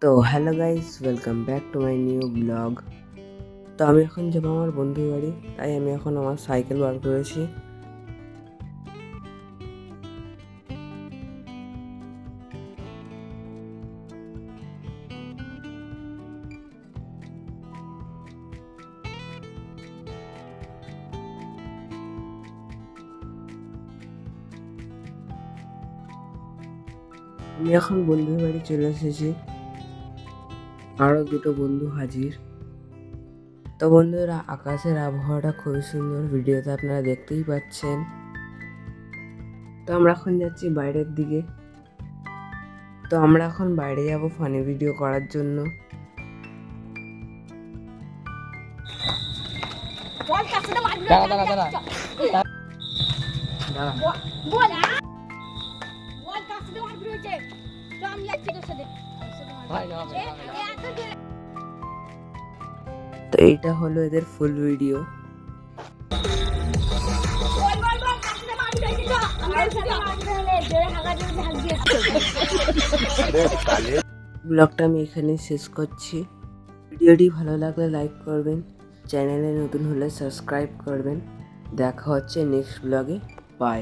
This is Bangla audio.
তো hello guys, welcome back to my new blog. তো আমি এখন যাবো আমার বন্ধুর বাড়ি, তাই আমি এখন আমার সাইকেল বার করেছি। আমি এখন বন্ধুর বাড়ি চলে এসেছি, আরও দুটো বন্ধু হাজির। তো বন্ধুরা, আকাশের আবহাওয়াটা খুবই সুন্দর, ভিডিওতে আপনারা দেখতেই পাচ্ছেন। তো আমরা এখন যাচ্ছি বাইরের দিকে। তো আমরা এখন বাইরে যাব ফানি ভিডিও করার জন্য। তো এইটা হলো এদের ফুল ভিডিও। ব্লগটা আমি এখানেই শেষ করছি। ভিডিওটি ভালো লাগলে লাইক করবেন, চ্যানেলে নতুন হলে সাবস্ক্রাইব করবেন। দেখা হচ্ছে নেক্সট ব্লগে। বাই।